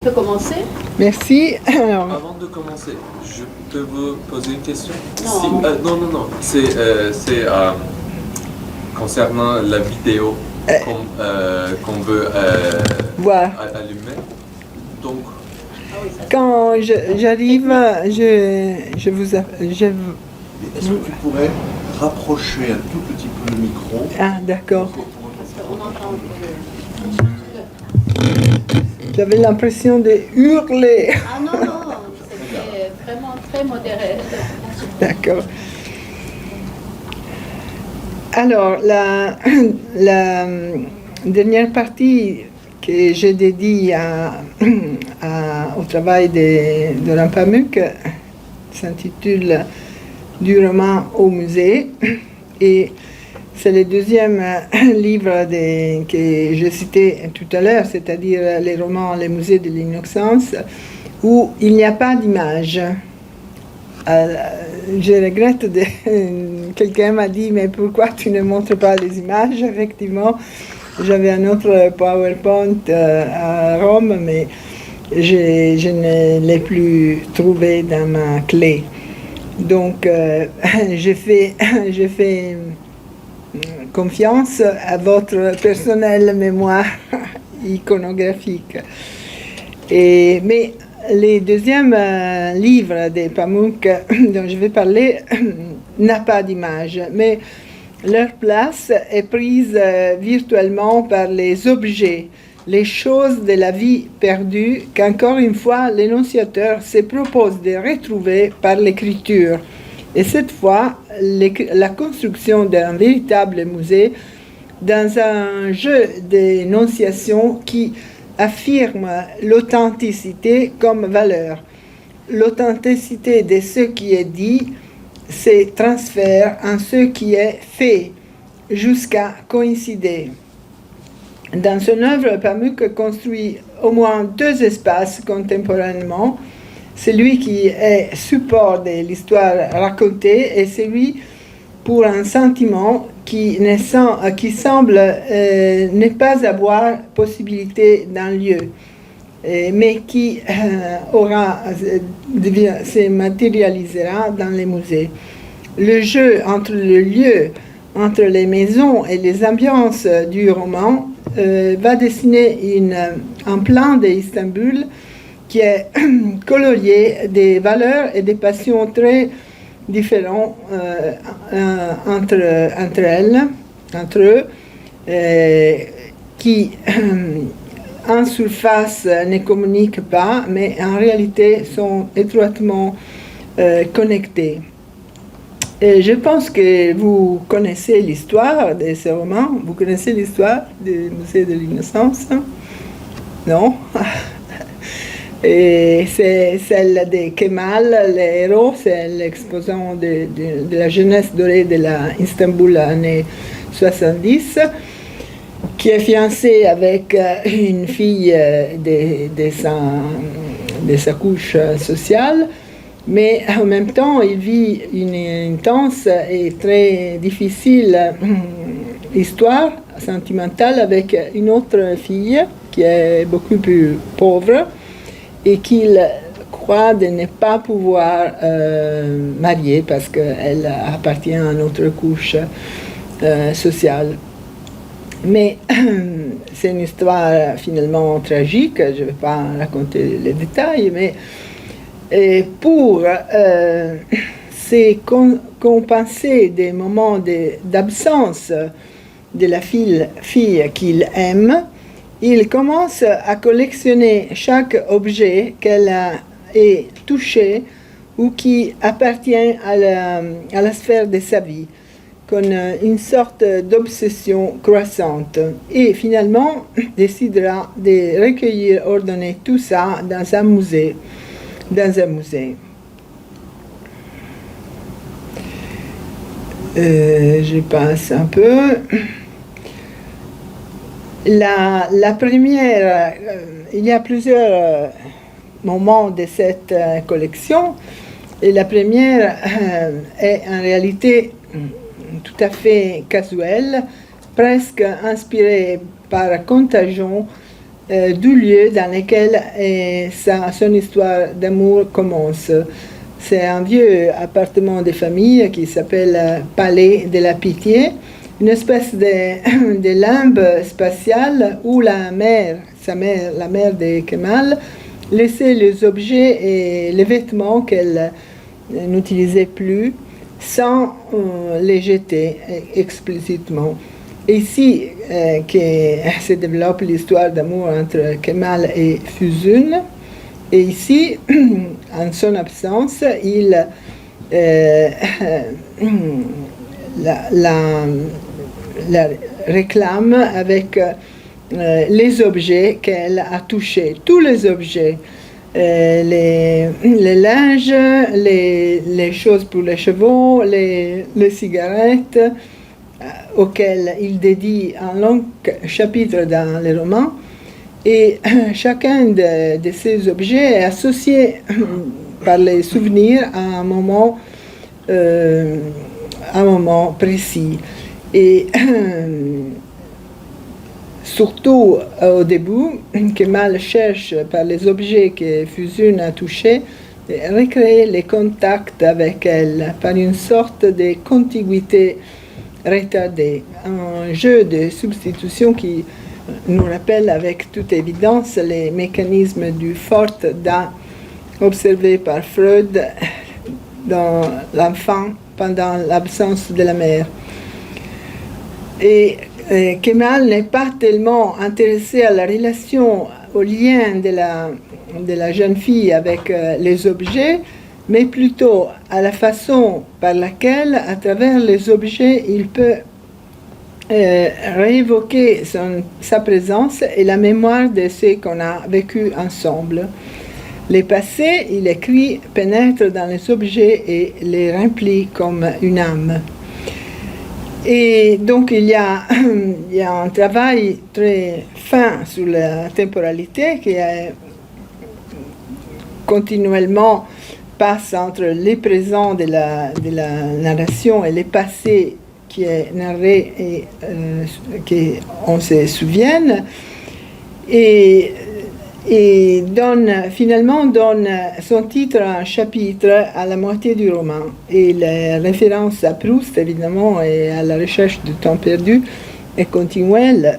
On peut commencer? Merci. Alors, Avant de commencer, je peux vous poser une question? Non. Non. C'est concernant la vidéo qu'on veut voilà. allumer. Donc, Quand j'arrive, je vous... Est-ce que tu pourrais rapprocher un tout petit peu le micro? Ah, d'accord. Parce qu'on entend J'avais l'impression de hurler. Ah non, c'était vraiment très modéré. D'accord. Alors, la dernière partie que j'ai dédiée au travail de Laurent Pamuk s'intitule Du roman au musée. Et c'est le deuxième livre que je citais tout à l'heure, c'est-à-dire les romans Les musées de l'innocence, où il n'y a pas d'image. Je regrette, quelqu'un m'a dit, mais pourquoi tu ne montres pas les images? Effectivement, j'avais un autre PowerPoint à Rome, mais je ne l'ai plus trouvé dans ma clé. Donc, j'ai fait confiance à votre personnelle mémoire iconographique. Mais le deuxième livre de Pamuk dont je vais parler n'a pas d'image, mais leur place est prise virtuellement par les objets, les choses de la vie perdue qu'encore une fois l'énonciateur se propose de retrouver par l'écriture. Et cette fois, la construction d'un véritable musée dans un jeu d'énonciation qui affirme l'authenticité comme valeur. L'authenticité de ce qui est dit se transfère en ce qui est fait jusqu'à coïncider. Dans son œuvre, Pamuk construit au moins deux espaces contemporainement, celui qui est support de l'histoire racontée et celui pour un sentiment qui semble ne pas avoir possibilité d'un lieu, mais qui se matérialisera dans les musées. Le jeu entre le lieu, entre les maisons et les ambiances du roman va dessiner un plan d'Istanbul qui est colorié des valeurs et des passions très différentes entre eux, qui en surface ne communiquent pas, mais en réalité sont étroitement connectés. Et je pense que vous connaissez l'histoire de ce roman. Vous connaissez l'histoire du musée de l'innocence? Non? Et c'est celle de Kemal, le héros, c'est l'exposant de la jeunesse dorée de la Istanbul années 70, qui est fiancé avec une fille de sa couche sociale, mais en même temps il vit une intense et très difficile histoire sentimentale avec une autre fille qui est beaucoup plus pauvre, et qu'il croit de ne pas pouvoir marier parce qu'elle appartient à une autre couche sociale. Mais c'est une histoire finalement tragique, je ne vais pas raconter les détails, mais pour se compenser des moments d'absence de la fille qu'il aime, il commence à collectionner chaque objet qu'elle a touché ou qui appartient à la sphère de sa vie, comme une sorte d'obsession croissante. Et finalement, décidera de recueillir, ordonner tout ça dans un musée. Je passe un peu. La première, il y a plusieurs moments de cette collection, et la première est en réalité tout à fait casuelle, presque inspirée par contagion du lieu dans lequel son histoire d'amour commence. C'est un vieux appartement de famille qui s'appelle Palais de la Pitié, une espèce de limbe spatiale où la mère de Kemal, laissait les objets et les vêtements qu'elle n'utilisait plus sans les jeter explicitement. Et ici que se développe l'histoire d'amour entre Kemal et Füsun. Et ici, en son absence, il la réclame avec les objets qu'elle a touchés, tous les objets, les linges, les choses pour les chevaux, les cigarettes, auxquelles il dédie un long chapitre dans le roman. Et chacun de ces objets est associé par les souvenirs à un moment précis. Et surtout au début, Kemal cherche par les objets que Füsun a touchés de recréer les contacts avec elle par une sorte de contiguïté retardée, un jeu de substitution qui nous rappelle avec toute évidence les mécanismes du Fort-Da observés par Freud dans l'enfant pendant l'absence de la mère. Et Kemal n'est pas tellement intéressé à la relation, au lien de la jeune fille avec les objets, mais plutôt à la façon par laquelle, à travers les objets, il peut réévoquer sa présence et la mémoire de ce qu'on a vécu ensemble. Les passés, il écrit, pénètrent dans les objets et les remplit comme une âme. Et donc il y a un travail très fin sur la temporalité qui est continuellement passe entre les présents de la narration et les passés qui est narré et qu'on se souvienne, et finalement donne son titre à un chapitre à la moitié du roman. Et la référence à Proust, évidemment, et à la recherche du temps perdu est continuelle.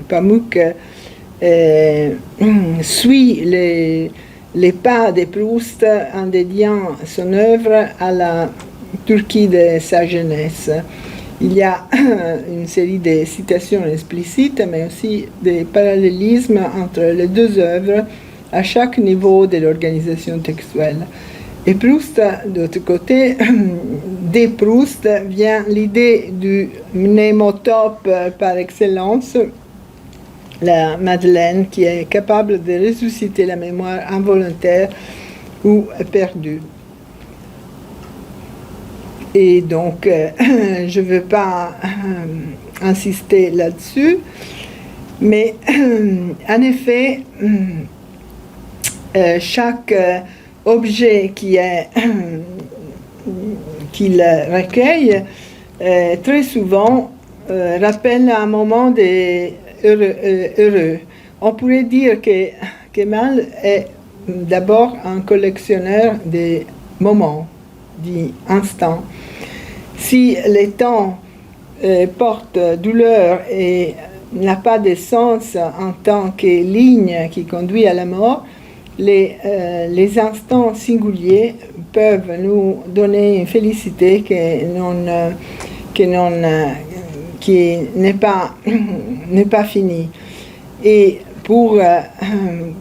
Pamuk suit les pas de Proust en dédiant son œuvre à la Turquie de sa jeunesse. Il y a une série de citations explicites, mais aussi des parallélismes entre les deux œuvres à chaque niveau de l'organisation textuelle. Et Proust, d'autre côté, de Proust vient l'idée du mnémotope par excellence, la Madeleine, qui est capable de ressusciter la mémoire involontaire ou perdue. Et donc, je ne veux pas insister là-dessus, mais en effet, chaque objet qu'il recueille, très souvent, rappelle un moment heureux. On pourrait dire que Kemal est d'abord un collectionneur des moments, d'instants. Si le temps porte douleur et n'a pas de sens en tant que ligne qui conduit à la mort, les instants singuliers peuvent nous donner une félicité qui n'est pas finie. Et pour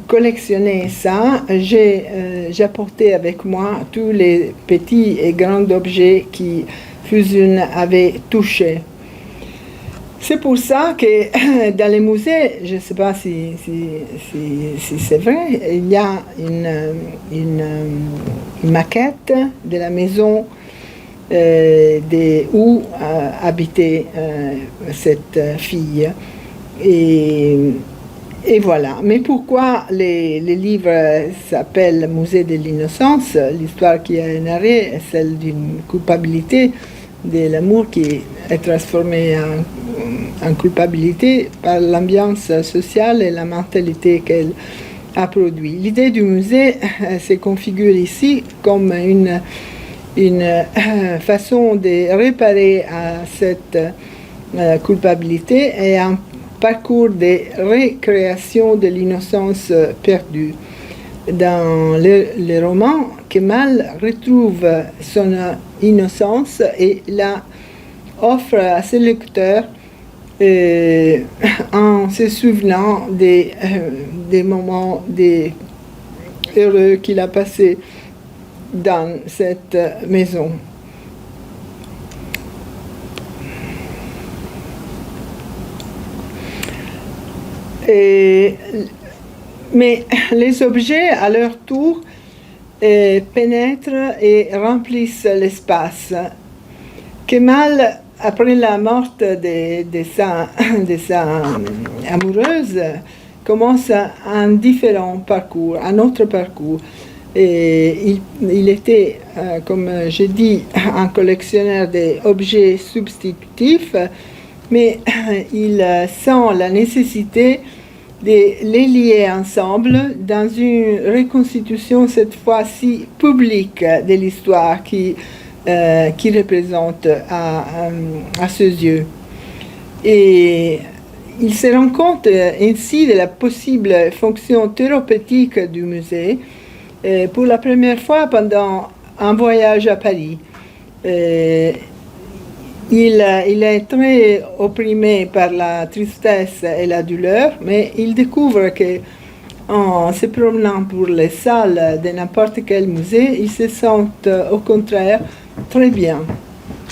collectionner ça, j'ai apporté avec moi tous les petits et grands objets qui Füsun avait touchés. C'est pour ça que dans les musées, je ne sais pas si c'est vrai, il y a une maquette de la maison où habitait cette fille. Et voilà. Mais pourquoi les livres s'appellent Musée de l'innocence? L'histoire qui est narrée est celle d'une culpabilité de l'amour qui est transformé en en culpabilité par l'ambiance sociale et la mentalité qu'elle a produit. L'idée du musée se configure ici comme une façon de réparer à cette culpabilité et un parcours de récréation de l'innocence perdue. Dans le roman, Kemal retrouve son innocence et la offre à ses lecteurs en se souvenant des moments heureux qu'il a passés dans cette maison. Mais les objets, à leur tour, pénètrent et remplissent l'espace. Kemal, après la mort de sa amoureuse, commence un différent parcours, un autre parcours. Et il était, comme j'ai dit, un collectionneur d'objets substitutifs, mais il sent la nécessité de les lier ensemble dans une reconstitution cette fois-ci publique de l'histoire qui représente à ses yeux. Et il se rend compte ainsi de la possible fonction thérapeutique du musée pour la première fois pendant un voyage à Paris. Il est très opprimé par la tristesse et la douleur, mais il découvre que en se promenant pour les salles de n'importe quel musée, il se sent au contraire très bien.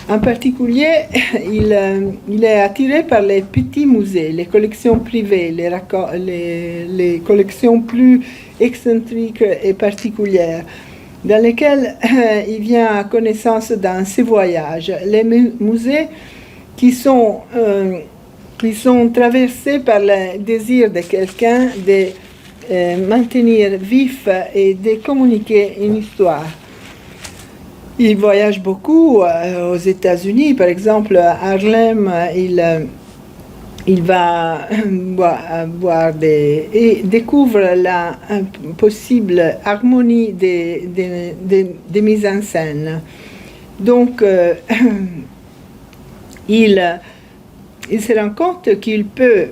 En particulier, il est attiré par les petits musées, les collections privées, les collections plus excentriques et particulières, dans lesquelles il vient à connaissance dans ses voyages. Les musées qui sont traversés par le désir de quelqu'un de maintenir vif et de communiquer une histoire. Il voyage beaucoup aux États-Unis, par exemple à Harlem, il va voir et découvre la possible harmonie des mises en scène. Donc, il se rend compte qu'il peut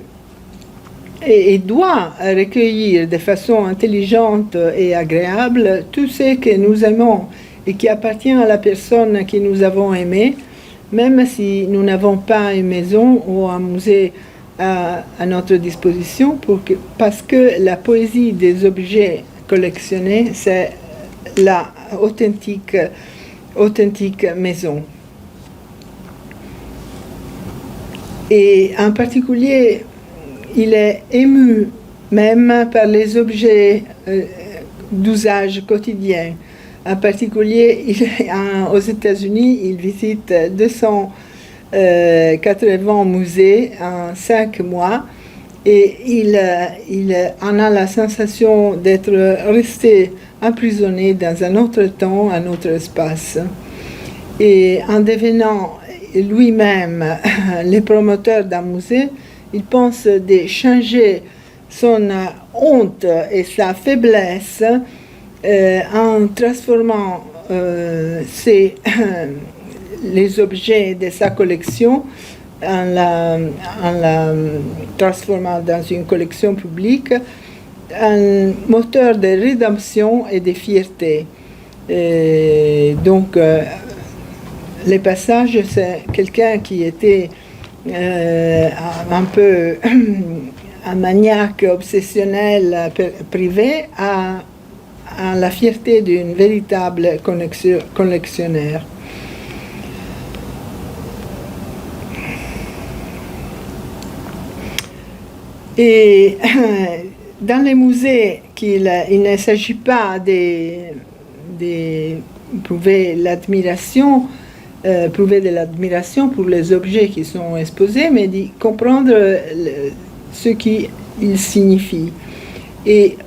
et doit recueillir de façon intelligente et agréable tout ce que nous aimons et qui appartient à la personne que nous avons aimée, même si nous n'avons pas une maison ou un musée à notre disposition, parce que la poésie des objets collectionnés, c'est la authentique maison. Et en particulier, il est ému même par les objets d'usage quotidien. En particulier, aux États-Unis, il visite 280 musées en 5 mois et il en a la sensation d'être resté emprisonné dans un autre temps, un autre espace. Et en devenant lui-même le promoteur d'un musée, il pense de changer son honte et sa faiblesse en transformant les objets de sa collection, en la transformant dans une collection publique, un moteur de rédemption et de fierté. Donc, les passages, c'est quelqu'un qui était un peu un maniaque obsessionnel privé à la fierté d'une véritable collectionneur. Et dans les musées, il ne s'agit pas de prouver de l'admiration pour les objets qui sont exposés, mais de comprendre ce qu'ils signifient. Et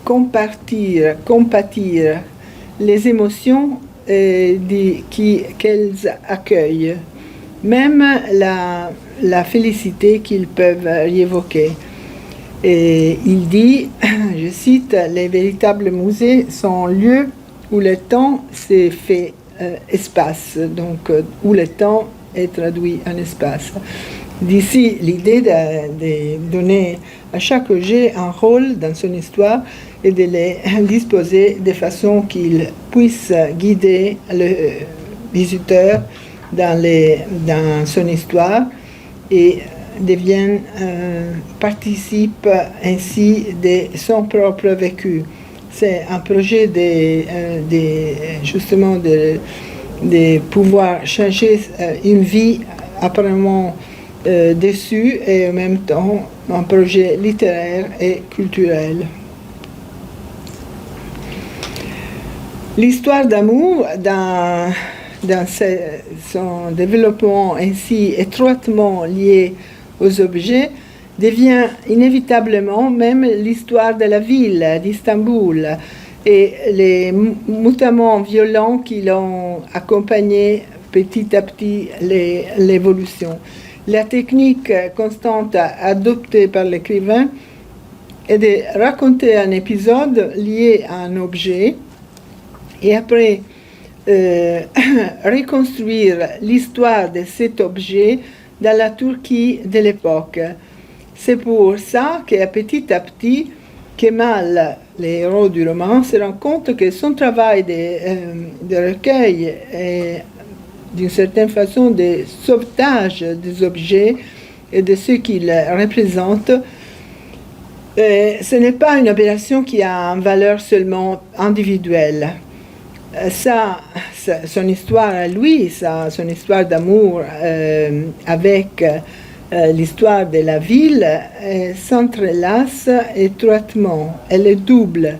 compatir les émotions qu'elles accueillent. Même la félicité qu'ils peuvent y évoquer. Et il dit, je cite, les véritables musées sont lieux où le temps s'est fait espace, donc où le temps est traduit en espace. D'ici l'idée de donner à chaque objet un rôle dans son histoire et de les disposer de façon qu'il puisse guider le visiteur dans son histoire et participe ainsi de son propre vécu. C'est un projet justement de pouvoir changer une vie apparemment déçue et en même temps un projet littéraire et culturel. L'histoire d'amour dans son développement ainsi étroitement lié aux objets devient inévitablement même l'histoire de la ville d'Istanbul et les mutaments violents qui l'ont accompagné petit à petit l'évolution. La technique constante adoptée par l'écrivain est de raconter un épisode lié à un objet et après reconstruire l'histoire de cet objet dans la Turquie de l'époque. C'est pour ça qu'à petit à petit, Kemal, le héros du roman, se rend compte que son travail de recueil et d'une certaine façon de sauvetage des objets et de ce qu'ils représentent, ce n'est pas une opération qui a une valeur seulement individuelle. Son histoire à lui, son histoire d'amour avec l'histoire de la ville s'entrelace étroitement. Elle est double.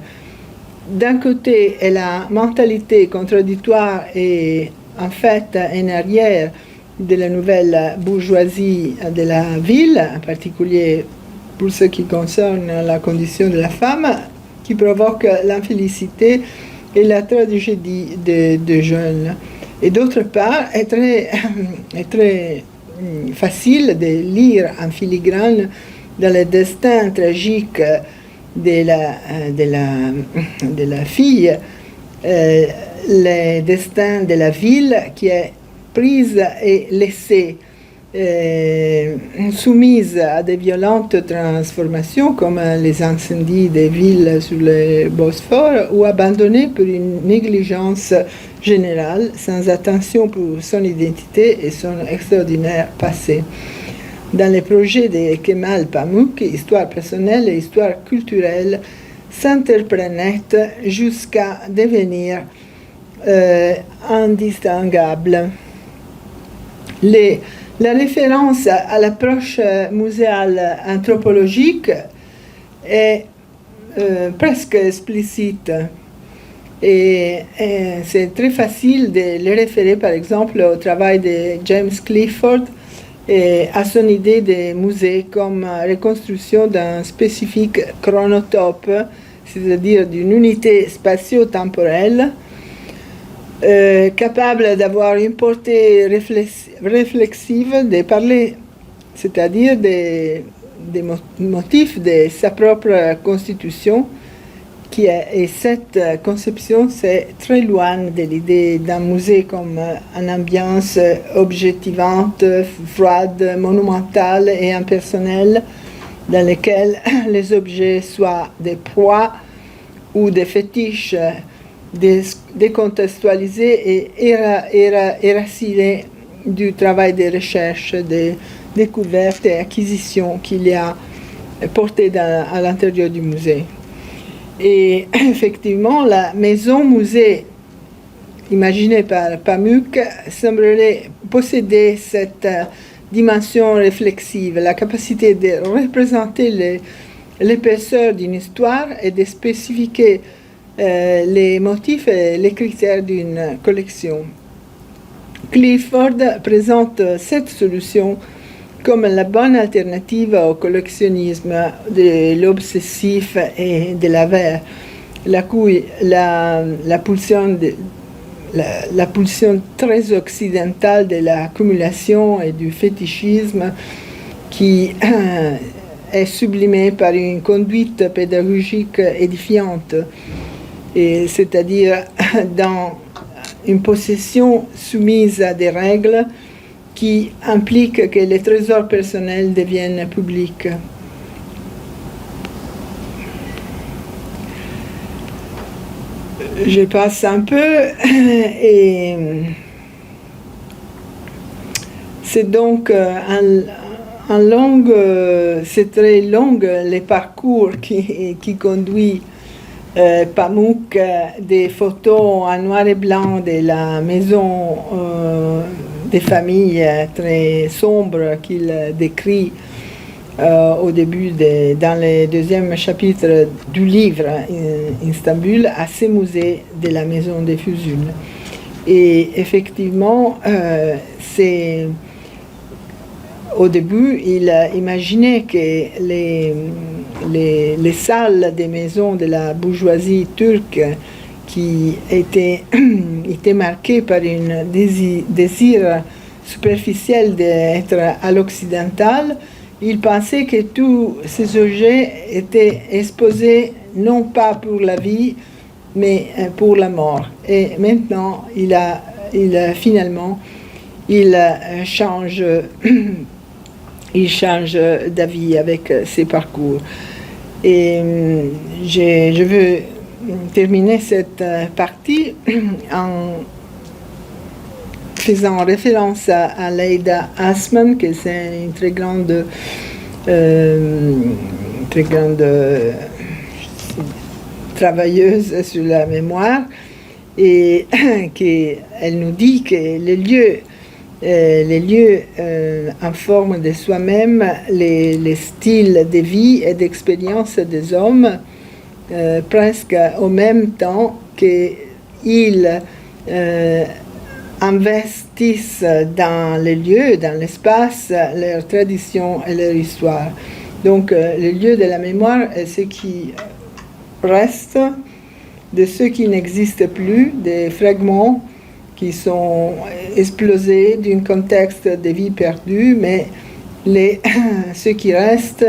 D'un côté, elle a la mentalité contradictoire et en fait en arrière de la nouvelle bourgeoisie de la ville, en particulier pour ce qui concerne la condition de la femme, qui provoque l'infélicité et la tragédie de jeunes. Et d'autre part, est très facile de lire en filigrane dans le destin tragique de la fille, le destin de la ville qui est prise et laissée soumise à de violentes transformations comme les incendies des villes sur le Bosphore ou abandonnée pour une négligence générale sans attention pour son identité et son extraordinaire passé. Dans les projets de Kemal Pamuk, histoire personnelle et histoire culturelle s'interprenaient jusqu'à devenir indistinguables. La référence à l'approche muséale anthropologique est presque explicite et c'est très facile de le référer par exemple au travail de James Clifford et à son idée de musée comme reconstruction d'un spécifique chronotope, c'est-à-dire d'une unité spatio-temporelle capable d'avoir une portée réflexive, de parler, c'est-à-dire des motifs de sa propre constitution, et cette conception, c'est très loin de l'idée d'un musée comme une ambiance objectivante, froide, monumentale et impersonnelle, dans laquelle les objets soient des proies ou des fétiches décontextualisés et éracinés du travail de recherche, de découverte et acquisition qu'il y a porté à l'intérieur du musée. Et effectivement, la maison-musée imaginée par Pamuk semblerait posséder cette dimension réflexive, la capacité de représenter l'épaisseur d'une histoire et de spécifier les motifs et les critères d'une collection. Clifford présente cette solution comme la bonne alternative au collectionnisme de l'obsessif et de l'avare, la la pulsion très occidentale de l'accumulation et du fétichisme qui est sublimée par une conduite pédagogique édifiante, et c'est-à-dire dans une possession soumise à des règles qui impliquent que les trésors personnels deviennent publics. Je passe un peu et c'est donc c'est très long les parcours qui conduit Pamuk, des photos en noir et blanc de la maison des familles très sombres qu'il décrit au début, dans le deuxième chapitre du livre, Istanbul, à ce musée de la maison des Fusul. Et effectivement, au début, il imaginait que les salles des maisons de la bourgeoisie turque qui étaient marquées par un désir superficiel d'être à l'occidental, il pensait que tous ces objets étaient exposés non pas pour la vie, mais pour la mort. Et maintenant, finalement, il change d'avis avec ses parcours. Et je veux terminer cette partie en faisant référence à Leïda Asman, que c'est une très grande travailleuse sur la mémoire, et qu'elle nous dit que les lieux en forme de soi-même, les styles de vie et d'expérience des hommes, presque au même temps qu'ils investissent dans les lieux, dans l'espace, leur tradition et leur histoire. Donc, les lieux de la mémoire est ce qui reste de ce qui n'existe plus, des fragments qui sont explosés d'un contexte de vie perdue, mais ce qui reste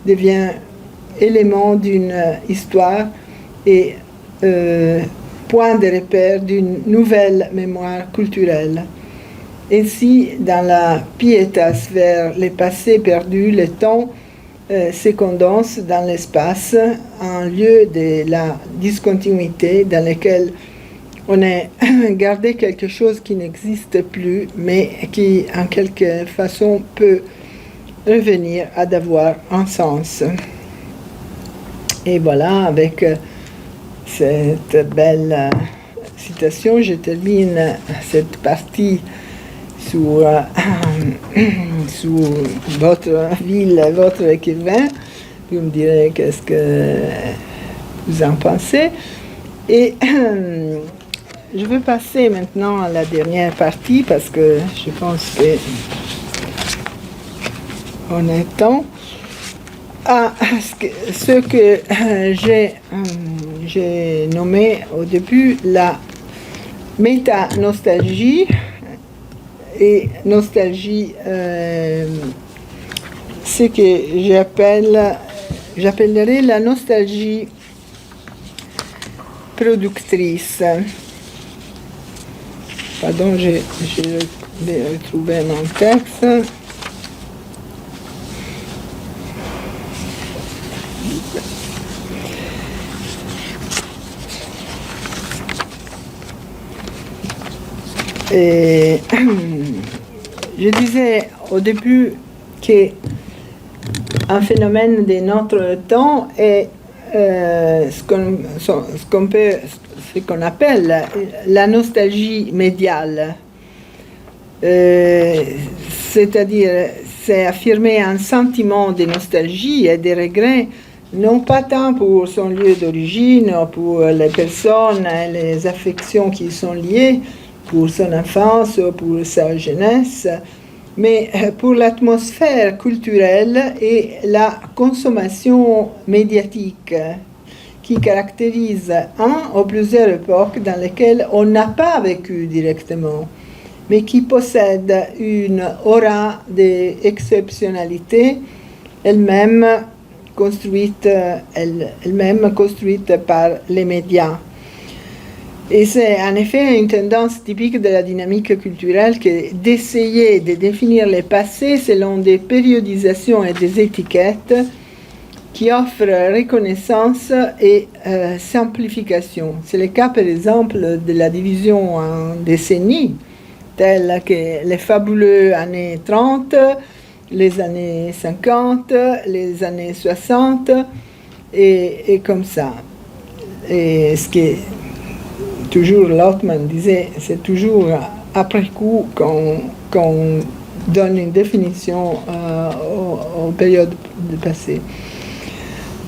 devient élément d'une histoire et point de repère d'une nouvelle mémoire culturelle. Ainsi, dans la pietas vers le passé perdu, le temps se condense dans l'espace, en lieu de la discontinuité dans laquelle on a gardé quelque chose qui n'existe plus, mais qui, en quelque façon, peut revenir à d'avoir un sens. Et voilà, avec cette belle citation, je termine cette partie sur votre ville, votre écrivain. Vous me direz qu'est-ce que vous en pensez. Et je vais passer maintenant à la dernière partie parce que je pense que on a temps. À ce que j'ai nommé au début la méta-nostalgie, et nostalgie, ce que j'appellerais la nostalgie productrice. Pardon, je vais retrouver mon texte. Et je disais au début qu'un phénomène de notre temps est ce qu'on appelle la nostalgie médiale. C'est-à-dire, c'est affirmer un sentiment de nostalgie et de regret, non pas tant pour son lieu d'origine, pour les personnes et les affections qui y sont liées, pour son enfance ou pour sa jeunesse, mais pour l'atmosphère culturelle et la consommation médiatique qui caractérisent un ou plusieurs époques dans lesquelles on n'a pas vécu directement, mais qui possèdent une aura d'exceptionnalité elle-même construite par les médias. Et c'est en effet une tendance typique de la dynamique culturelle que d'essayer de définir le passé selon des périodisations et des étiquettes qui offrent reconnaissance et simplification. C'est le cas par exemple de la division en décennies, telles que les fabuleux années 30, les années 50, les années 60, et comme ça. Et ce qui toujours Lautmann disait, c'est toujours après coup qu'on donne une définition aux périodes du passé.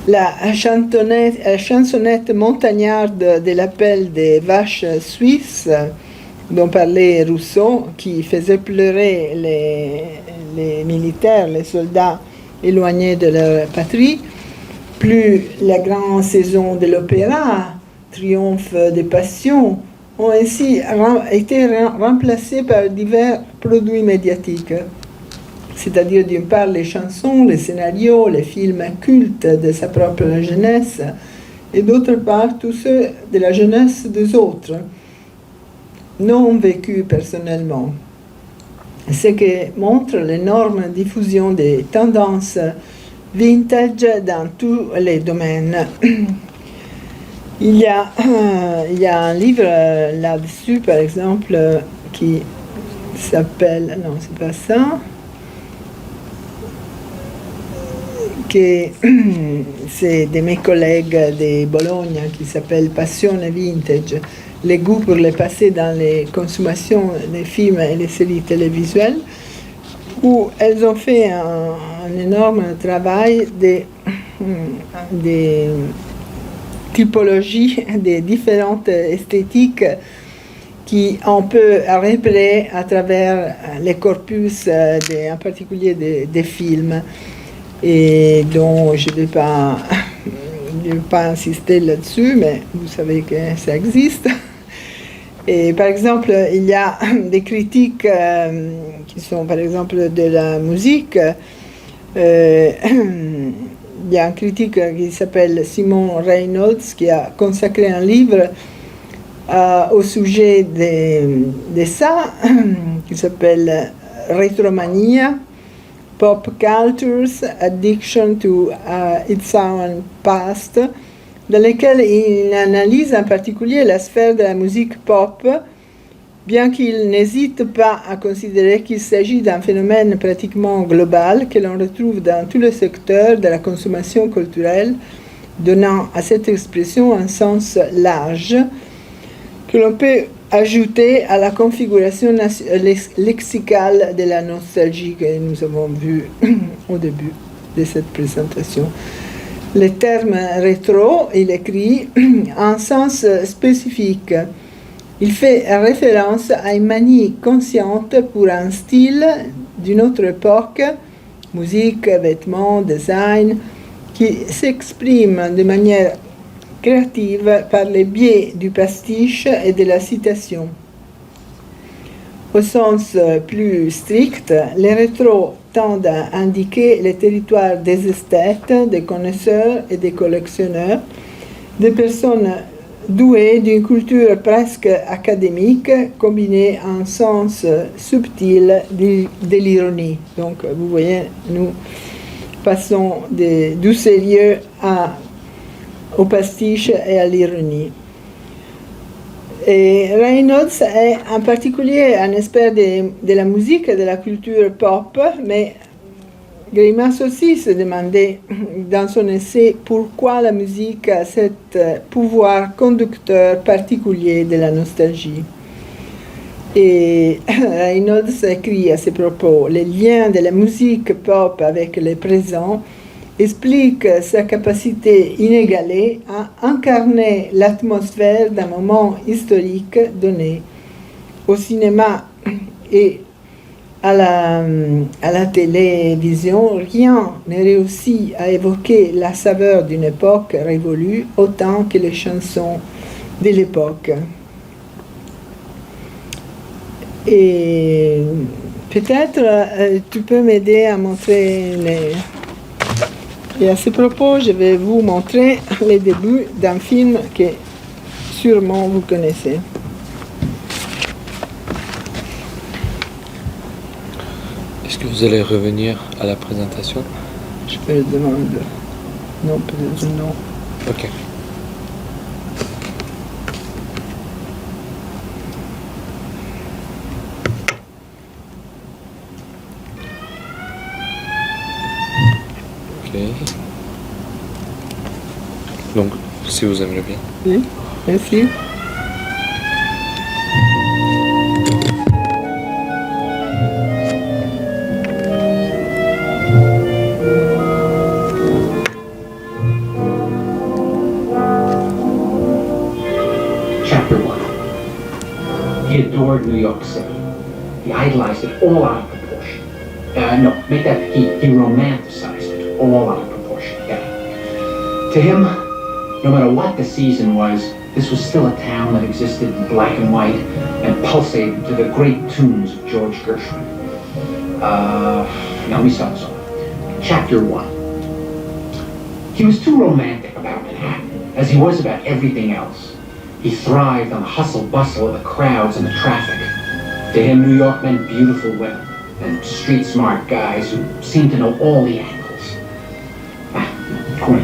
La chansonnette montagnarde de l'appel des vaches suisses, dont parlait Rousseau, qui faisait pleurer les militaires, les soldats éloignés de leur patrie, plus la grande saison de l'opéra, triomphe des passions, ont ainsi été remplacés par divers produits médiatiques, c'est-à-dire d'une part les chansons, les scénarios, les films cultes de sa propre jeunesse, et d'autre part tous ceux de la jeunesse des autres, non vécus personnellement. Ce que montre l'énorme diffusion des tendances vintage dans tous les domaines. Il y a un livre là-dessus, par exemple, qui s'appelle... Non, c'est pas ça. C'est de mes collègues de Bologne qui s'appelle Passione Vintage, les goûts pour le passé dans les consommations des films et les séries télévisuelles, où elles ont fait un énorme travail de typologie des différentes esthétiques qu'on peut repérer à travers les corpus, en particulier des films, et dont je ne vais pas insister là-dessus, mais vous savez que ça existe. Et par exemple, il y a des critiques qui sont par exemple de la musique. Il y a un critique qui s'appelle Simon Reynolds qui a consacré un livre au sujet de ça, qui s'appelle Retromania, Pop Culture's Addiction to its Own Past, dans lequel il analyse en particulier la sphère de la musique pop, bien qu'il n'hésite pas à considérer qu'il s'agit d'un phénomène pratiquement global que l'on retrouve dans tous les secteurs de la consommation culturelle, donnant à cette expression un sens large que l'on peut ajouter à la configuration lexicale de la nostalgie que nous avons vue au début de cette présentation. Le terme rétro, il écrit, a un sens spécifique. Il fait référence à une manie consciente pour un style d'une autre époque, musique, vêtements, design, qui s'exprime de manière créative par le biais du pastiche et de la citation. Au sens plus strict, les rétros tendent à indiquer le territoire des esthètes, des connaisseurs et des collectionneurs, des personnes douées d'une culture presque académique, combinée à un sens subtil de l'ironie. Donc, vous voyez, nous passons du sérieux au pastiche et à l'ironie. Et Reynolds est en particulier un expert de la musique et de la culture pop, mais Greimas aussi se demandait dans son essai pourquoi la musique a ce pouvoir conducteur particulier de la nostalgie. Et Reynolds écrit à ce propos: les liens de la musique pop avec le présent expliquent sa capacité inégalée à incarner l'atmosphère d'un moment historique donné. Au cinéma et à la télévision, rien ne réussit à évoquer la saveur d'une époque révolue autant que les chansons de l'époque. Et peut-être tu peux m'aider à montrer les... Et à ce propos, je vais vous montrer les débuts d'un film que sûrement vous connaissez. Est-ce que vous allez revenir à la présentation? Je peux le demander. Non, peut-être non. Ok. Ok. Donc, si vous aimez bien. Oui, merci. Chapter 1. He adored New York City. He idolized it all out of proportion. No, make that he romanticized it all out of proportion. Yeah. To him, no matter what the season was, this was still a town that existed in black and white and pulsated to the great tunes of George Gershwin. Now let me start this off. Chapter 1. He was too romantic about Manhattan, as he was about everything else. He thrived on the hustle-bustle of the crowds and the traffic. To him, New York meant beautiful women and street-smart guys who seemed to know all the angles.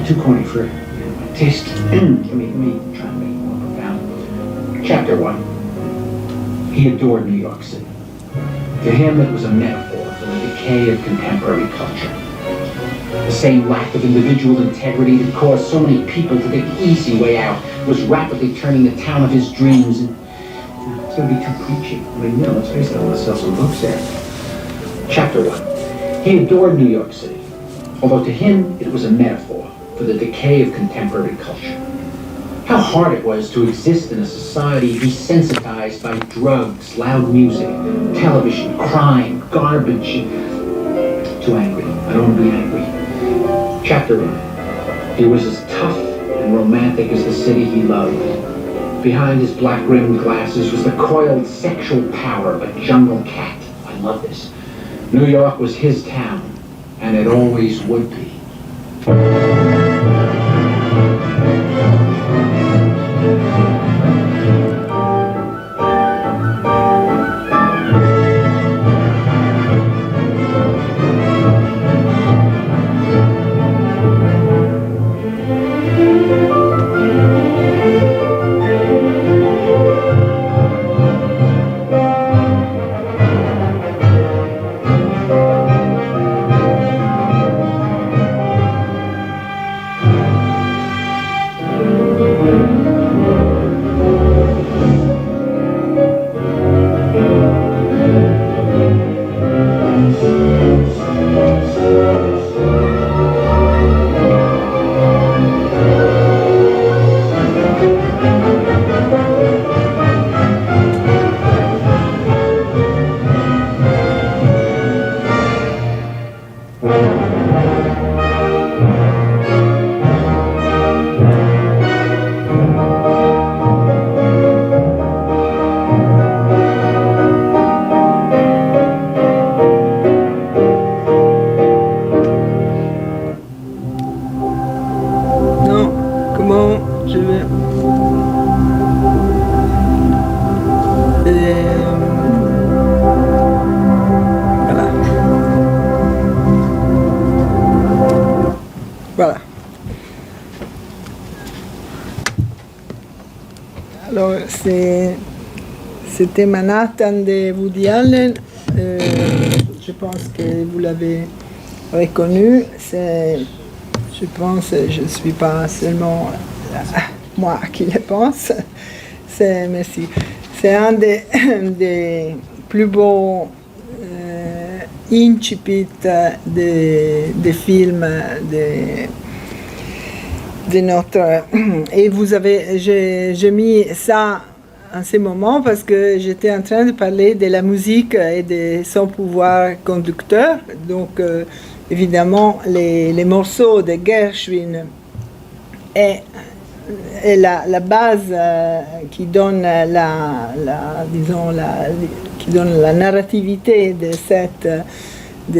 Too corny for my taste. let me try and make it more profound. Chapter 1. He adored New York City. To him, it was a metaphor for the decay of contemporary culture. The same lack of individual integrity that caused so many people to take the easy way out was rapidly turning the town of his dreams into... It's going to be too preachy. I mean, let's face it, I want to sell some books there. Chapter 1. He adored New York City, although to him it was a metaphor for the decay of contemporary culture. How hard it was to exist in a society desensitized by drugs, loud music, television, crime, garbage. Too angry. I don't want to be angry. Chapter 1. He was as tough and romantic as the city he loved. Behind his black-rimmed glasses was the coiled sexual power of a jungle cat. I love this. New York was his town, and it always would be. Voilà. Alors, c'était Manhattan de Woody Allen. Je pense que vous l'avez reconnu. Je pense, je ne suis pas seulement moi qui le pense. Merci. C'est un des plus beaux incipit des films de notre... Et j'ai mis ça en ce moment parce que j'étais en train de parler de la musique et de son pouvoir conducteur. Donc, évidemment, les morceaux de Gershwin et la base qui donne qui donne la narrativité de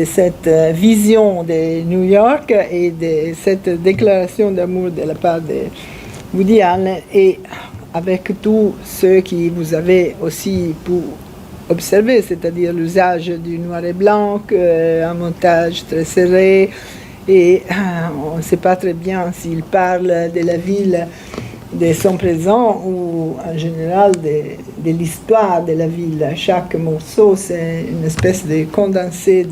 cette vision de New York et de cette déclaration d'amour de la part de Woody Allen, et avec tout ce que vous avez aussi pu observer, c'est-à-dire l'usage du noir et blanc, un montage très serré, et on ne sait pas très bien s'il parle de la ville de son présent ou en général de l'histoire de la ville. Chaque morceau, c'est une espèce de condensé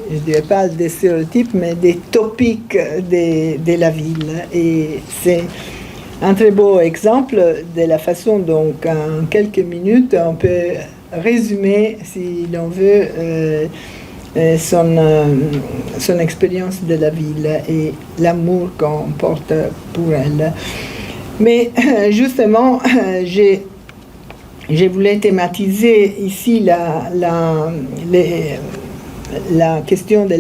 je ne dirais pas des stéréotypes, mais des topics de la ville. Et c'est un très beau exemple de la façon dont, en quelques minutes, on peut résumer, si l'on veut, son expérience de la ville et l'amour qu'on porte pour elle. Mais justement, j'ai voulu thématiser ici la question de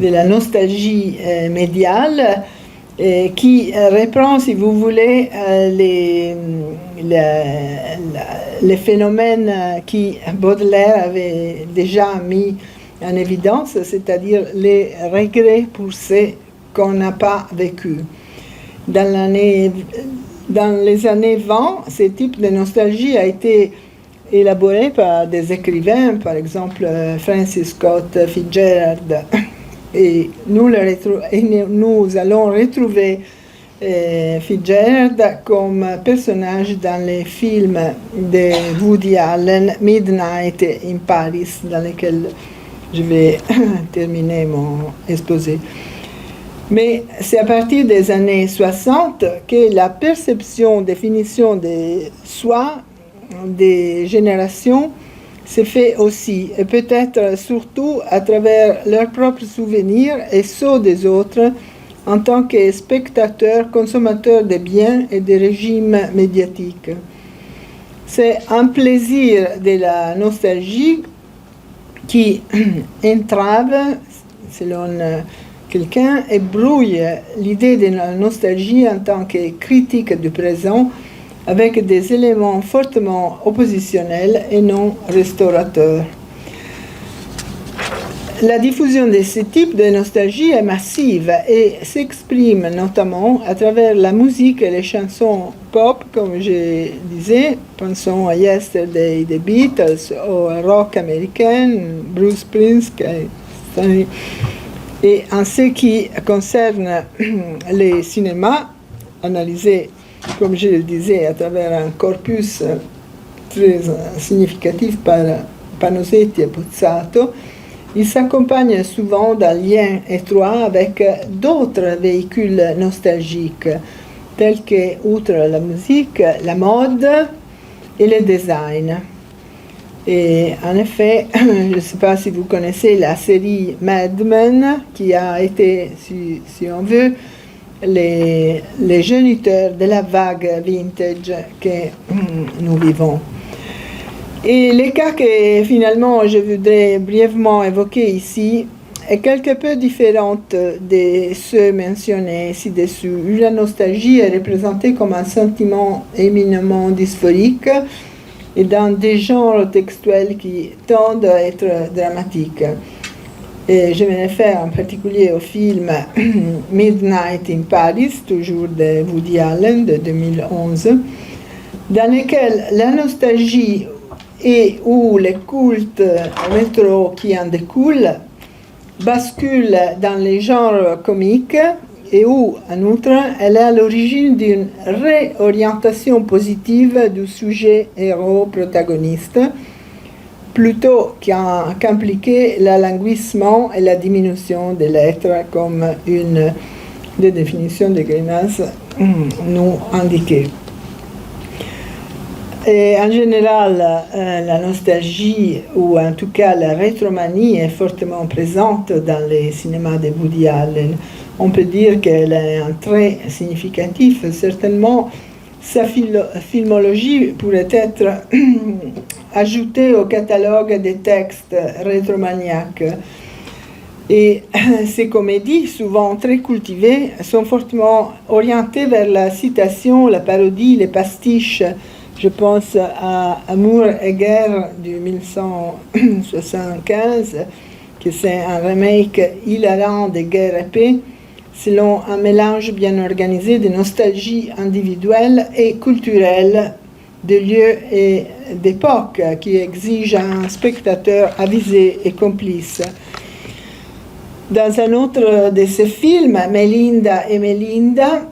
la nostalgie médiale, qui reprend, si vous voulez, les phénomènes qui Baudelaire avait déjà mis en évidence, c'est-à-dire les regrets pour ce qu'on n'a pas vécu. Dans les années 20, ce type de nostalgie a été élaboré par des écrivains, par exemple Francis Scott Fitzgerald, et nous allons retrouver Fitzgerald comme personnage dans les films de Woody Allen, Midnight in Paris, dans lequel je vais terminer mon exposé. Mais c'est à partir des années 60 que la perception, définition de soi des générations s'est fait aussi, et peut-être surtout à travers leurs propres souvenirs et ceux des autres, en tant que spectateurs, consommateurs de biens et de régimes médiatiques. C'est un plaisir de la nostalgie qui entrave, selon quelqu'un, et brouille l'idée de la nostalgie en tant que critique du présent, avec des éléments fortement oppositionnels et non restaurateurs. La diffusion de ce type de nostalgie est massive et s'exprime notamment à travers la musique et les chansons pop, comme je disais, pensons à Yesterday des Beatles, au rock américain, Bruce Springsteen. Et en ce qui concerne les cinémas, analysés, comme je le disais, à travers un corpus très significatif par Panosetti et Pozzato, il s'accompagne souvent d'un lien étroit avec d'autres véhicules nostalgiques, tels que, outre la musique, la mode et le design. Et en effet, je ne sais pas si vous connaissez la série Mad Men, qui a été, si on veut, les géniteurs de la vague vintage que nous vivons. Et le cas que finalement je voudrais brièvement évoquer ici est quelque peu différente de ceux mentionnés ci-dessus. La nostalgie est représentée comme un sentiment éminemment dysphorique et dans des genres textuels qui tendent à être dramatiques. Et je me réfère en particulier au film Midnight in Paris, toujours de Woody Allen de 2011, dans lequel la nostalgie et où le culte rétro qui en découle bascule dans les genres comiques et où, en outre, elle est à l'origine d'une réorientation positive du sujet héros protagoniste, plutôt qu'impliquer l'alanguissement et la diminution de l'être, comme une des définitions de Grinas nous indiquait. Et en général, la nostalgie, ou en tout cas la rétromanie, est fortement présente dans les cinémas de Woody Allen. On peut dire qu'elle est un trait significatif. Certainement, Sa filmologie pourrait être ajoutée au catalogue des textes rétromaniaques. Et ces comédies, souvent très cultivées, sont fortement orientées vers la citation, la parodie, les pastiches. Je pense à Amour et guerre de 1975, que c'est un remake hilarant de Guerre et paix, selon un mélange bien organisé de nostalgie individuelle et culturelle, de lieux et d'époque, qui exige un spectateur avisé et complice. Dans un autre de ces films, Melinda et Melinda,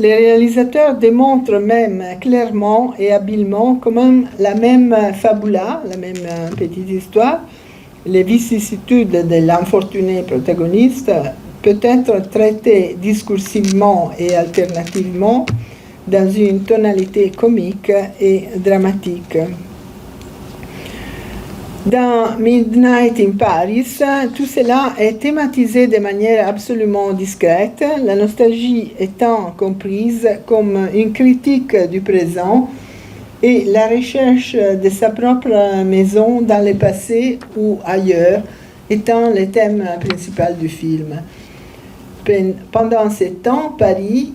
les réalisateurs démontrent même clairement et habilement comment la même fabula, la même petite histoire, les vicissitudes de l'infortuné protagoniste, peut être traitée discursivement et alternativement dans une tonalité comique et dramatique. Dans Midnight in Paris, tout cela est thématisé de manière absolument discrète, la nostalgie étant comprise comme une critique du présent et la recherche de sa propre maison dans le passé ou ailleurs étant le thème principal du film. Pendant ce temps, Paris,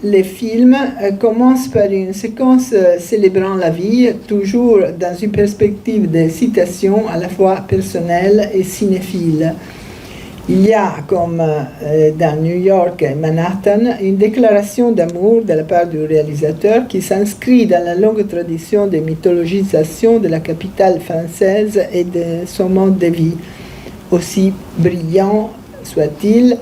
le film commence par une séquence célébrant la vie, toujours dans une perspective de citation à la fois personnelle et cinéphile. Il y a, comme dans New York et Manhattan, une déclaration d'amour de la part du réalisateur qui s'inscrit dans la longue tradition de mythologisation de la capitale française et de son mode de vie, aussi brillant soit-il,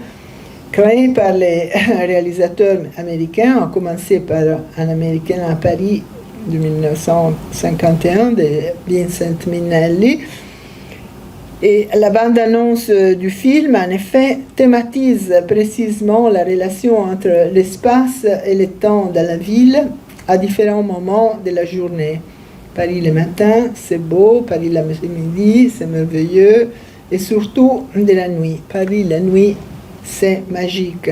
créé par les réalisateurs américains, à commencer par un Américain à Paris de 1951, de Vincent Minnelli. Et la bande-annonce du film, en effet, thématise précisément la relation entre l'espace et le temps dans la ville à différents moments de la journée. Paris le matin, c'est beau, Paris l'après-midi, c'est merveilleux, et surtout de la nuit. Paris la nuit, c'est magique.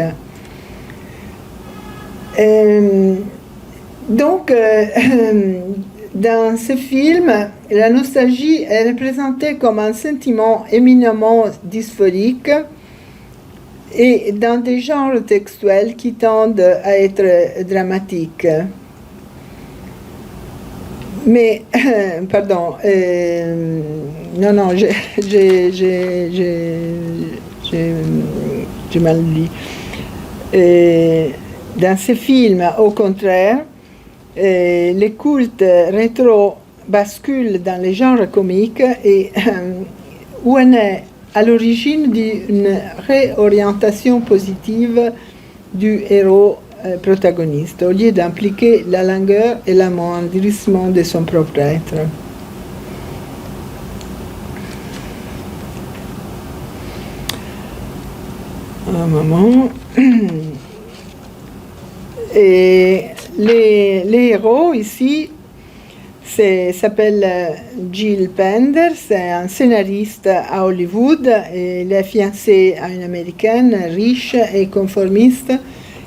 Donc, dans ce film, la nostalgie est représentée comme un sentiment éminemment dysphorique et dans des genres textuels qui tendent à être dramatiques. Mais, pardon, non, j'ai mal lu. Dans ce film, au contraire, les cultes rétro basculent dans les genres comiques et où on est à l'origine d'une réorientation positive du héros protagoniste, au lieu d'impliquer la langueur et l'amoindrissement de son propre être. Un moment. Et les héros ici s'appelle Jill Pender, c'est un scénariste à Hollywood et il est fiancé à une américaine riche et conformiste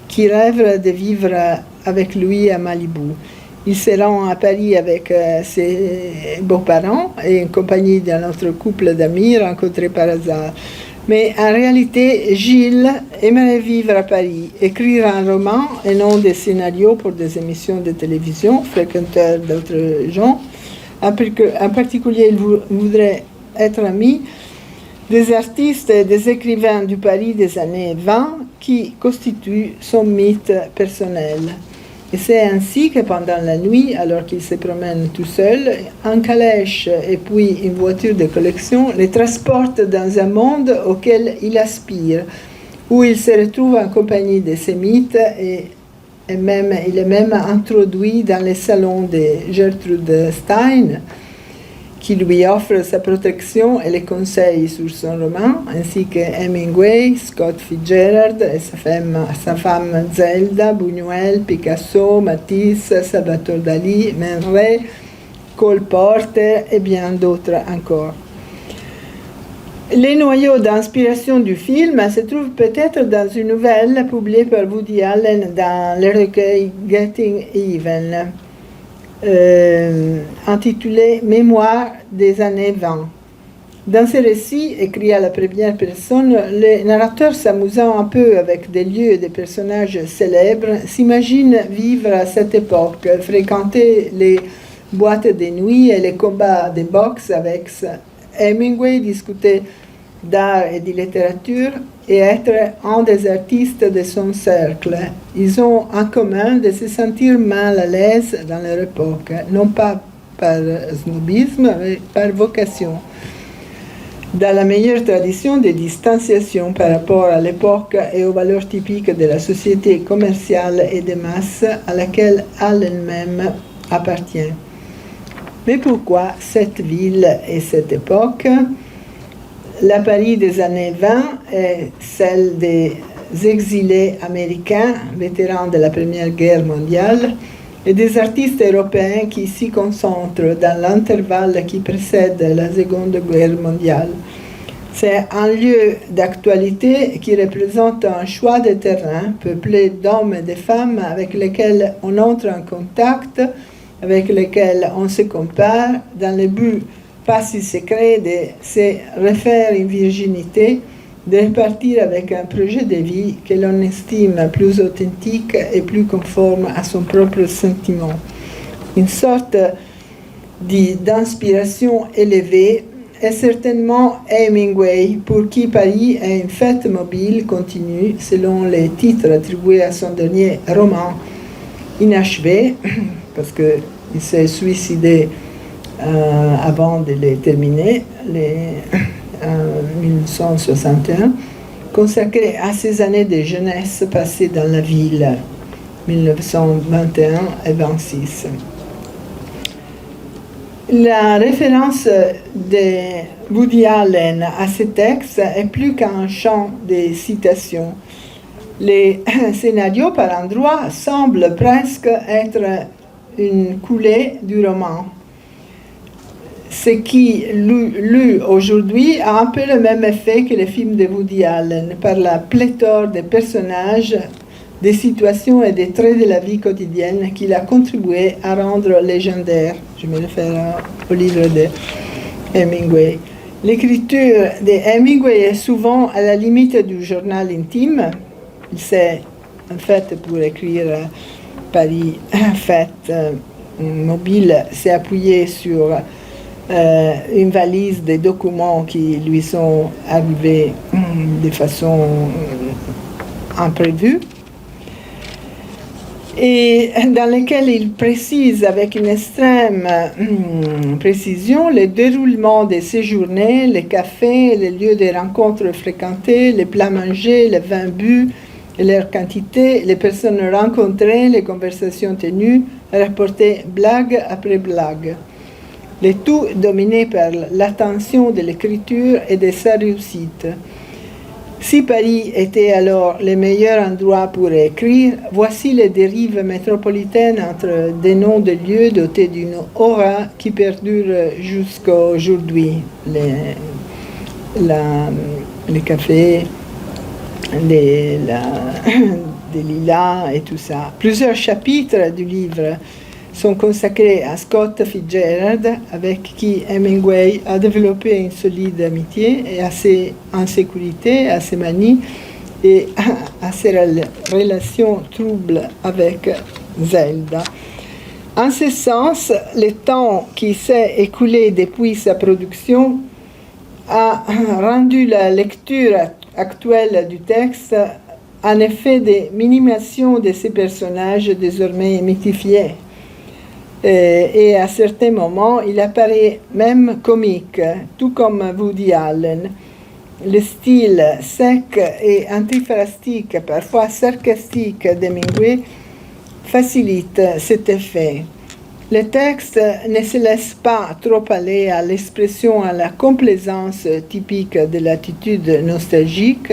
qui rêve de vivre avec lui à Malibu. Il se rend à Paris avec ses beaux-parents et en compagnie d'un autre couple d'amis rencontrés par hasard. Mais en réalité, Gilles aimerait vivre à Paris, écrire un roman et non des scénarios pour des émissions de télévision, fréquenteur d'autres gens. En particulier, il voudrait être ami des artistes et des écrivains du Paris des années 20 qui constituent son mythe personnel. Et c'est ainsi que pendant la nuit, alors qu'il se promène tout seul, un calèche et puis une voiture de collection les transportent dans un monde auquel il aspire, où il se retrouve en compagnie de ses mythes et il est même introduit dans les salons de Gertrude Stein, qui lui offre sa protection et les conseils sur son roman, ainsi que Hemingway, Scott Fitzgerald et sa femme Zelda, Buñuel, Picasso, Matisse, Salvatore Dali, Man Ray, Cole Porter et bien d'autres encore. Les noyaux d'inspiration du film se trouvent peut-être dans une nouvelle publiée par Woody Allen dans le recueil Getting Even, intitulé Mémoire des années 20. Dans ce récit, écrit à la première personne, le narrateur, s'amusant un peu avec des lieux et des personnages célèbres, s'imagine vivre à cette époque, fréquenter les boîtes de nuit et les combats de boxe avec Hemingway, discuter d'art et de littérature et être un des artistes de son cercle. Ils ont en commun de se sentir mal à l'aise dans leur époque, non pas par snobisme, mais par vocation, dans la meilleure tradition de distanciation par rapport à l'époque et aux valeurs typiques de la société commerciale et de masse à laquelle elle-même appartient. Mais pourquoi cette ville et cette époque? La Paris des années 20 est celle des exilés américains, vétérans de la Première Guerre mondiale, et des artistes européens qui s'y concentrent dans l'intervalle qui précède la Seconde Guerre mondiale. C'est un lieu d'actualité qui représente un choix de terrain peuplé d'hommes et de femmes avec lesquels on entre en contact, avec lesquels on se compare, dans le but pas si secret de se refaire une virginité, de repartir avec un projet de vie que l'on estime plus authentique et plus conforme à son propre sentiment. Une sorte d'inspiration élevée est certainement Hemingway, pour qui Paris est une fête mobile continue, selon les titres attribués à son dernier roman inachevé, parce qu'il s'est suicidé avant de les terminer, en 1961, consacré à ces années de jeunesse passées dans la ville, 1921 et 26. La référence de Woody Allen à ce texte est plus qu'un champ de citations. Les scénarios par endroits semblent presque être une coulée du roman. Ce qui, lu aujourd'hui, a un peu le même effet que les films de Woody Allen, par la pléthore de personnages, des situations et des traits de la vie quotidienne qu'il a contribué à rendre légendaire. Je me réfère au livre de Hemingway. L'écriture de Hemingway est souvent à la limite du journal intime. Il s'est, en fait, pour écrire Paris, fête mobile, s'est appuyé sur une valise de documents qui lui sont arrivés de façon imprévue et dans lequel il précise avec une extrême précision le déroulement de ses journées, les cafés, les lieux de rencontres fréquentés, les plats mangés, les vins bu, leur quantité, les personnes rencontrées, les conversations tenues, rapportées blague après blague. Le tout dominé par l'attention de l'écriture et de sa réussite. Si Paris était alors le meilleur endroit pour écrire, voici les dérives métropolitaines entre des noms de lieux dotés d'une aura qui perdure jusqu'à aujourd'hui. Les cafés, des lilas et tout ça. Plusieurs chapitres du livre sont consacrés à Scott Fitzgerald, avec qui Hemingway a développé une solide amitié et à ses insécurités, à ses manies et à ses relations troubles avec Zelda. En ce sens, le temps qui s'est écoulé depuis sa production a rendu la lecture actuelle du texte un effet de minimation de ces personnages désormais mythifiés. Et à certains moments, il apparaît même comique, tout comme Woody Allen. Le style sec et antiphrastique, parfois sarcastique d'Hemingway facilite cet effet. Le texte ne se laisse pas trop aller à l'expression, à la complaisance typique de l'attitude nostalgique,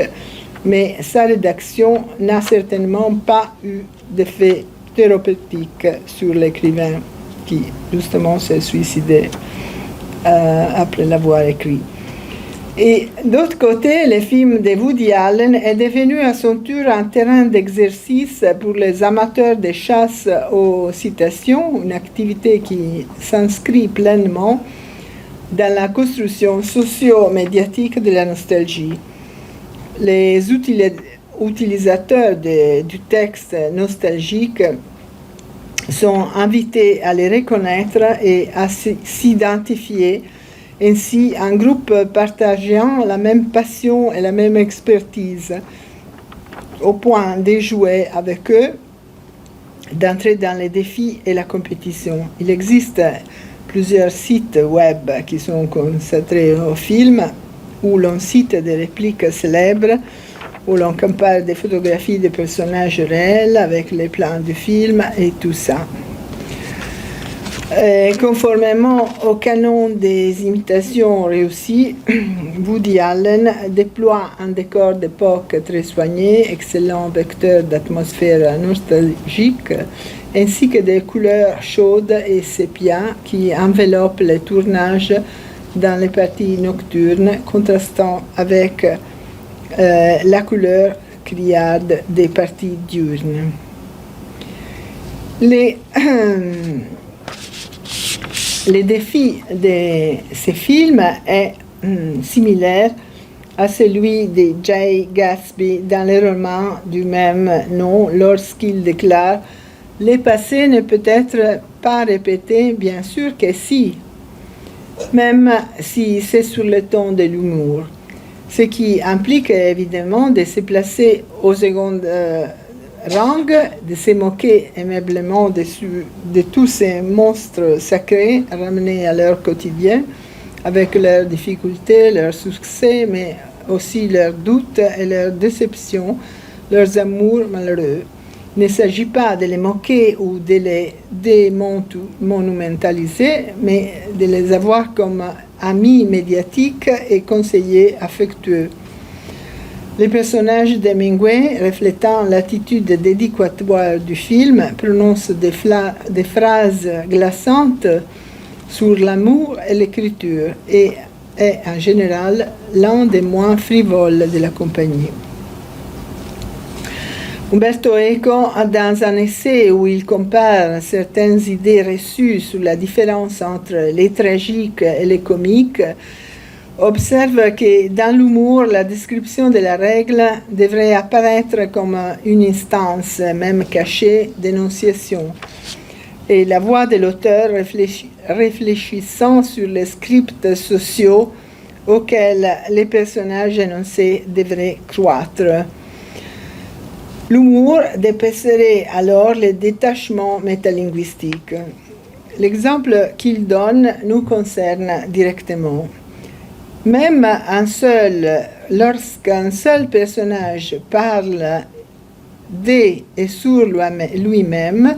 mais sa rédaction n'a certainement pas eu d'effet thérapeutique sur l'écrivain qui justement s'est suicidé après l'avoir écrit. Et d'autre côté, le film de Woody Allen est devenu à son tour un terrain d'exercice pour les amateurs de chasse aux citations, une activité qui s'inscrit pleinement dans la construction socio-médiatique de la nostalgie. Les utilisateurs du texte nostalgique sont invités à les reconnaître et à s'identifier. Ainsi, un groupe partageant la même passion et la même expertise, au point de jouer avec eux, d'entrer dans les défis et la compétition. Il existe plusieurs sites web qui sont consacrés au film, où l'on cite des répliques célèbres, où l'on compare des photographies de personnages réels avec les plans du film et tout ça. Conformément au canon des imitations réussies, Woody Allen déploie un décor d'époque très soigné, excellent vecteur d'atmosphère nostalgique, ainsi que des couleurs chaudes et sépia qui enveloppent les tournages dans les parties nocturnes, contrastant avec la couleur criarde des parties diurnes. Le défi de ces films est similaire à celui de Jay Gatsby dans le roman du même nom, lorsqu'il déclare « Le passé ne peut être pas répété, bien sûr que si, même si c'est sur le ton de l'humour ». Ce qui implique évidemment de se placer au second rang, de se moquer aimablement de tous ces monstres sacrés ramenés à leur quotidien, avec leurs difficultés, leurs succès, mais aussi leurs doutes et leurs déceptions, leurs amours malheureux. Il ne s'agit pas de les moquer ou de les démonumentaliser, mais de les avoir comme amis médiatiques et conseillers affectueux. Les personnages d'Hemingway, reflétant l'attitude dédicatoire du film, prononcent des phrases glaçantes sur l'amour et l'écriture et est en général l'un des moins frivoles de la compagnie. Umberto Eco, dans un essai où il compare certaines idées reçues sur la différence entre les tragiques et les comiques, observe que dans l'humour, la description de la règle devrait apparaître comme une instance, même cachée, d'énonciation. Et la voix de l'auteur réfléchissant sur les scripts sociaux auxquels les personnages énoncés devraient croître. L'humour dépasserait alors le détachement métalinguistique. L'exemple qu'il donne nous concerne directement. Même lorsqu'un seul personnage parle de et sur lui-même,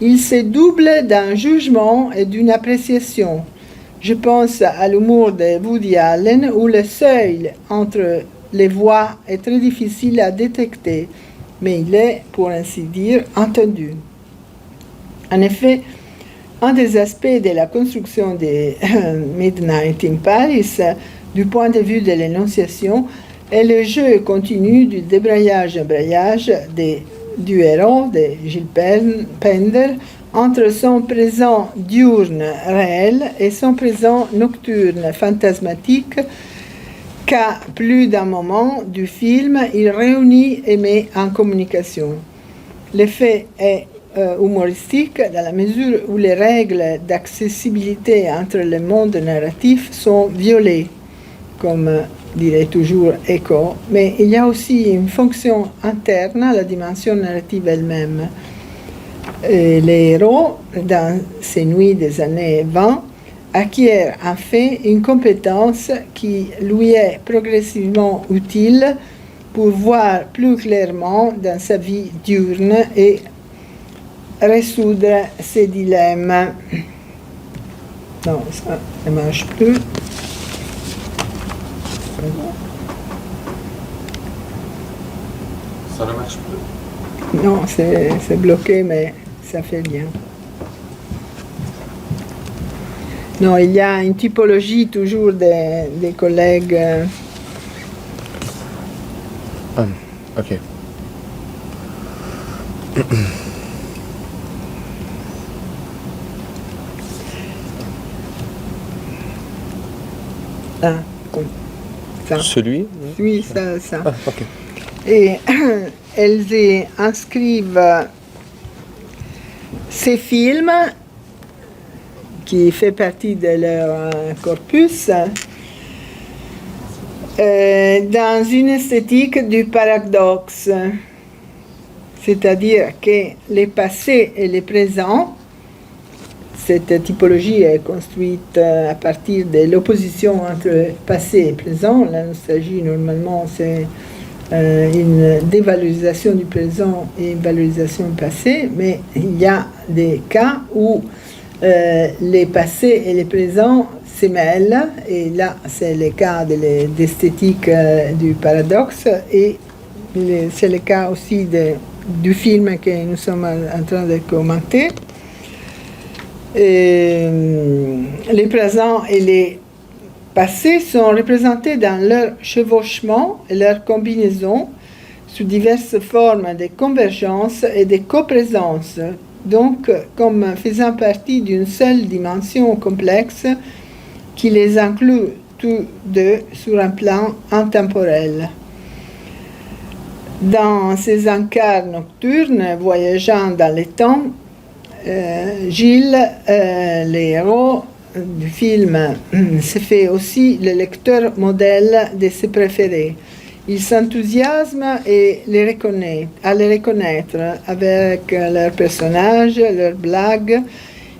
il se double d'un jugement et d'une appréciation. Je pense à l'humour de Woody Allen, où le seuil entre les voix est très difficile à détecter, mais il est, pour ainsi dire, entendu. En effet, un des aspects de la construction de Midnight in Paris, du point de vue de l'énonciation, est le jeu continu du débrayage-embrayage du héros, de Gilles Pender, entre son présent diurne réel et son présent nocturne fantasmatique, qu'à plus d'un moment du film, il réunit et met en communication. L'effet est humoristique dans la mesure où les règles d'accessibilité entre les mondes narratifs sont violées, comme dirait toujours Eco, mais il y a aussi une fonction interne à la dimension narrative elle-même. Les héros, dans ces nuits des années 20, acquiert en fait une compétence qui lui est progressivement utile pour voir plus clairement dans sa vie diurne et résoudre ses dilemmes. Non, ça ne marche plus. Ça ne marche plus. Non, c'est bloqué, mais ça fait bien. Non, il y a une typologie toujours des collègues. Ok. Là, comme ça. Celui? Oui, ça. Ah, ok. Et elles y inscrivent ces films qui fait partie de leur corpus dans une esthétique du paradoxe, c'est-à-dire que les passés et les présents, cette typologie est construite à partir de l'opposition entre passé et présent. La nostalgie, normalement, c'est une dévalorisation du présent et une valorisation du passé, mais il y a des cas où les passés et les présents se mêlent, et là c'est le cas d'esthétique du paradoxe, et c'est le cas aussi du film que nous sommes en train de commenter. Les présents et les passés sont représentés dans leur chevauchement et leur combinaison sous diverses formes de convergence et de coprésence, donc comme faisant partie d'une seule dimension complexe qui les inclut tous deux sur un plan intemporel. Dans ces encars nocturnes voyageant dans le temps, Gilles, le héros du film, se fait aussi le lecteur modèle de ses préférés. Il s'enthousiasme et à les reconnaître avec leurs personnages, leurs blagues.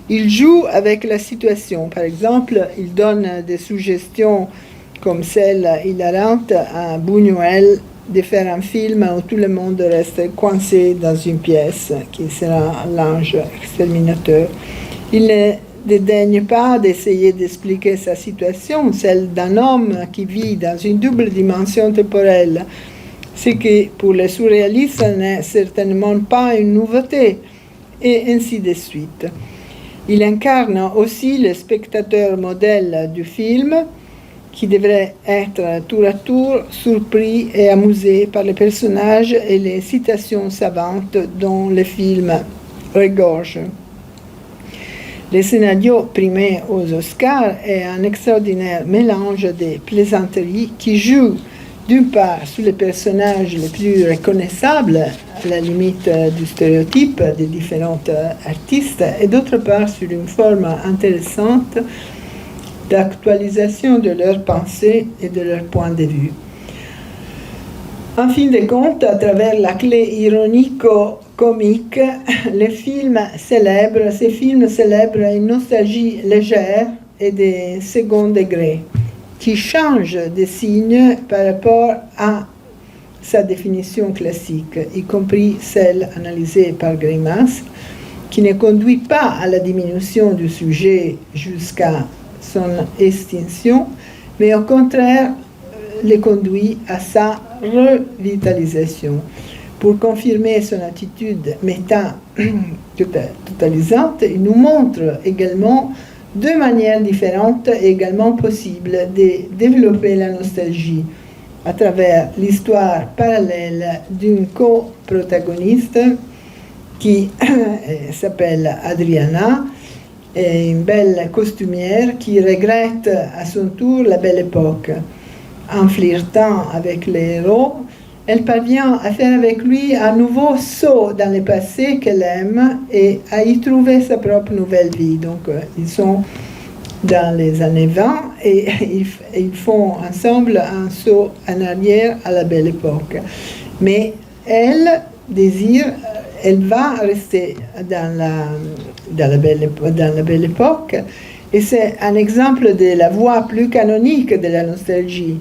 Il joue avec la situation. Par exemple, il donne des suggestions comme celle hilarante à Buñuel de faire un film où tout le monde reste coincé dans une pièce, qui sera l'ange exterminateur. Il ne dédaigne pas d'essayer d'expliquer sa situation, celle d'un homme qui vit dans une double dimension temporelle, ce qui pour les surréalistes n'est certainement pas une nouveauté, et ainsi de suite. Il incarne aussi le spectateur modèle du film, qui devrait être tour à tour surpris et amusé par les personnages et les citations savantes dont le film regorge. Le scénario primé aux Oscars est un extraordinaire mélange de plaisanteries qui joue d'une part sur les personnages les plus reconnaissables, à la limite du stéréotype des différents artistes, et d'autre part sur une forme intéressante d'actualisation de leurs pensées et de leur point de vue. En fin de compte, à travers la clé ironico-comique, ces films célèbrent une nostalgie légère et de second degré, qui change de signe par rapport à sa définition classique, y compris celle analysée par Greimas, qui ne conduit pas à la diminution du sujet jusqu'à son extinction, mais au contraire les conduit à sa revitalisation. Pour confirmer son attitude méta-totalisante, il nous montre également deux manières différentes et également possibles de développer la nostalgie à travers l'histoire parallèle d'une coprotagoniste qui s'appelle Adriana, une belle costumière qui regrette à son tour la belle époque. En flirtant avec les héros, elle parvient à faire avec lui un nouveau saut dans le passé qu'elle aime et à y trouver sa propre nouvelle vie. Donc, ils sont dans les années 20 et ils font ensemble un saut en arrière à la belle époque. Mais elle va rester dans la belle époque, et c'est un exemple de la voie plus canonique de la nostalgie.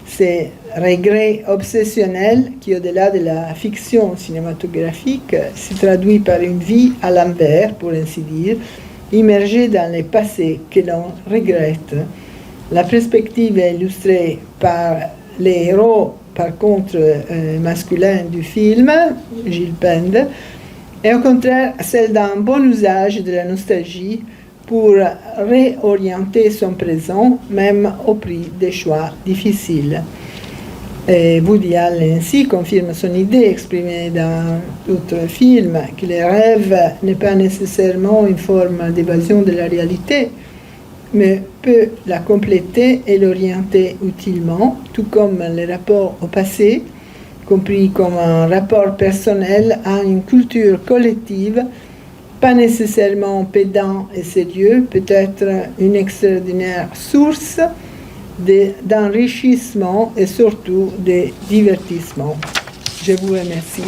C'est regret obsessionnel qui, au-delà de la fiction cinématographique, se traduit par une vie à l'envers, pour ainsi dire, immergée dans le passé que l'on regrette. La perspective est illustrée par les héros, par contre, masculins du film, Gilles Pende, et au contraire celle d'un bon usage de la nostalgie pour réorienter son présent, même au prix des choix difficiles. Et Woody Allen ainsi confirme son idée exprimée dans d'autres films que le rêve n'est pas nécessairement une forme d'évasion de la réalité, mais peut la compléter et l'orienter utilement, tout comme le rapport au passé, compris comme un rapport personnel à une culture collective, pas nécessairement pédant et sérieux, peut être une extraordinaire source d'enrichissement et surtout de divertissement. Je vous remercie.